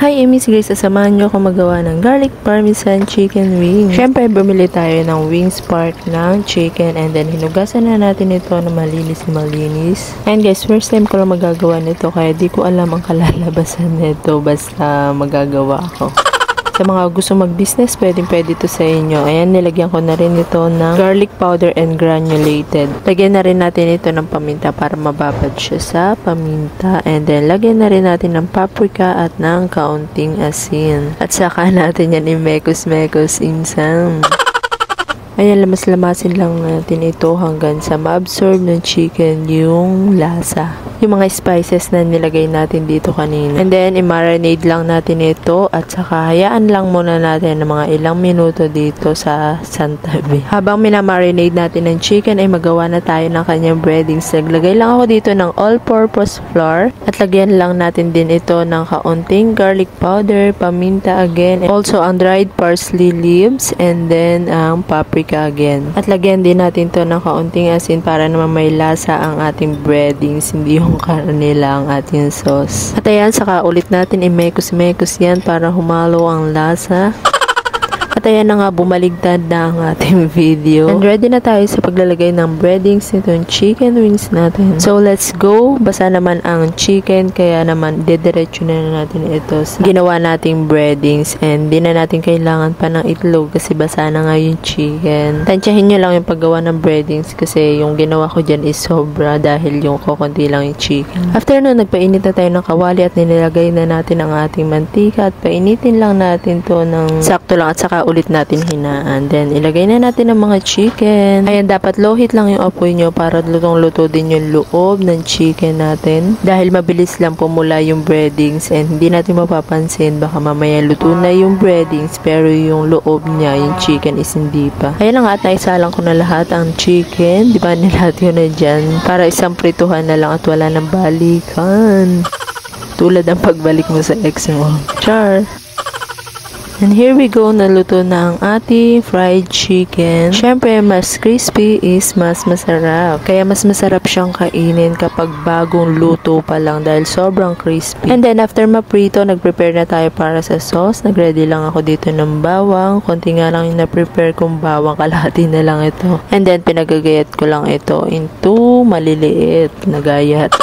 Hi, Amy Grace. Sasamahan nyo ako magawa ng garlic parmesan chicken wings. Siyempre, bumili tayo ng wings part ng chicken and then hinugasan na natin ito na malinis. And guys, first time ko lang magagawa nito kaya di ko alam ang kalalabasan nito basta magagawa ako. Sa mga gusto mag-business, pwede to sa inyo. Ayan, nilagyan ko na rin ito ng garlic powder and granulated. Lagyan na rin natin ito ng paminta para mababad siya sa paminta. And then, lagyan na rin natin ng paprika at ng kaunting asin. At saka natin yan i-mekos-mekos insang. Ayan, lamas-lamasin lang natin ito hanggang sa ma-absorb ng chicken yung lasa. Yung mga spices na nilagay natin dito kanina. And then, i-marinate lang natin ito at saka hayaan lang muna natin ng mga ilang minuto dito sa santabi. Habang minamarinate natin ng chicken ay magawa na tayo ng kanyang breadings. Naglagay lang ako dito ng all-purpose flour at lagyan lang natin din ito ng kaunting garlic powder, paminta again, and also ang dried parsley leaves and then ang paprika again. At lagyan din natin to ng kaunting asin para naman may lasa ang ating breadings, hindi yung karne lang ating sauce. At ayan, saka ulit natin i-mekos-mekos yan para humalo ang lasa. At ayan na nga, bumaligtad na ang ating video. And ready na tayo sa paglalagay ng breadings nitong chicken wings natin. So, let's go. Basa naman ang chicken, kaya naman didiretso na natin ito sa ginawa nating breadings. And di na natin kailangan pa ng itlog kasi basa na nga yung chicken. Tansyahin nyo lang yung paggawa ng breadings kasi yung ginawa ko dyan is sobra dahil yung kukunti lang yung chicken. After nun, nagpainit na tayo ng kawali at nilagay na natin ang ating mantika at painitin lang natin to ng sakto lang at saka ulit natin hinaan. Then, ilagay na natin ang mga chicken. Ayan, dapat low heat lang yung apoy nyo para lutong-luto din yung loob ng chicken natin. Dahil mabilis lang pumula yung breadings and hindi natin mapapansin. Baka mamaya luto na yung breadings pero yung loob niya, yung chicken is hindi pa. Ayan lang at naisalang ko na lahat ang chicken. Diba nilahat yun na dyan? Para isang prituhan na lang at wala nang balikan. Tulad ang pagbalik mo sa ex mo. Char! And here we go, naluto na ang ating fried chicken. Siyempre, mas crispy is mas masarap. Kaya mas masarap siyang kainin kapag bagong luto pa lang dahil sobrang crispy. And then, after maprito, nag-prepare na tayo para sa sauce. Nag-ready lang ako dito ng bawang. Konti nga lang yung na-prepare kong bawang. Kalahati na lang ito. And then, pinagagayat ko lang ito into maliliit na gayat.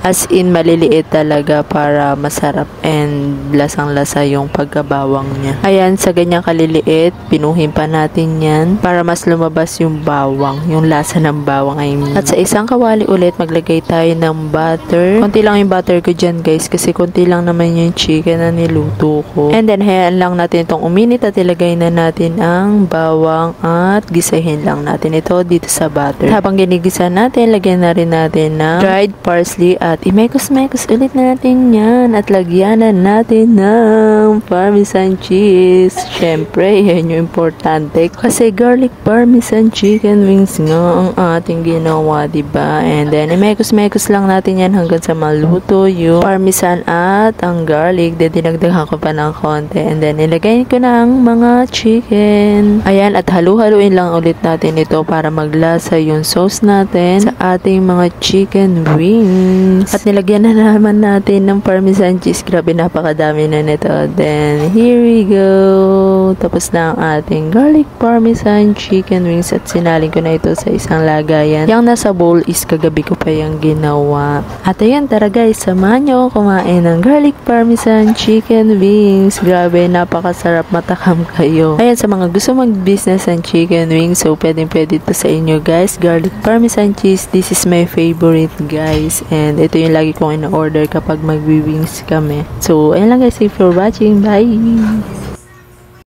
As in, maliliit talaga para masarap and lasang-lasa yung pagkabawang niya. Ayan, sa ganyang kaliliit, pinuhin pa natin yan para mas lumabas yung bawang, yung lasa ng bawang I mean. At sa isang kawali ulit, maglagay tayo ng butter. Konti lang yung butter ko dyan guys kasi konti lang naman yung chicken na niluto ko. And then, hayaan lang natin itong uminit at ilagay na natin ang bawang at gisahin lang natin ito dito sa butter. Habang ginigisa natin, lagyan na rin natin ng dried parsley at i-mekos-mekos ulit natin yan at lagyan na natin ng parmesan cheese. Siyempre, yan yung importante kasi garlic parmesan chicken wings nga ang ating ginawa, diba? And then, i-mekos-mekos lang natin yan hanggang sa maluto yung parmesan at ang garlic. Then, dinagdagan ko pa ng konti. And then, ilagay ko na ang mga chicken. Ayan, at halu-haluin lang ulit natin ito para maglasa yung sauce natin sa ating mga chicken wings. At nilagyan na naman natin ng parmesan cheese. Grabe, napakadami na nito. Then, here we go. Tapos na ang ating garlic parmesan chicken wings at sinaling ko na ito sa isang lagayan. Yung nasa bowl is kagabi ko pa yung ginawa. At ayan, tara guys, samahan nyo akong kumain ng garlic parmesan chicken wings. Grabe, napakasarap, matakam kayo. Ayan, sa mga gusto mag-business ng chicken wings, so pwede to sa inyo guys. Garlic parmesan cheese, this is my favorite guys. And ito yung lagi kong in-order kapag mag-wings kami. So, ayun lang guys. Thanks for watching. Bye!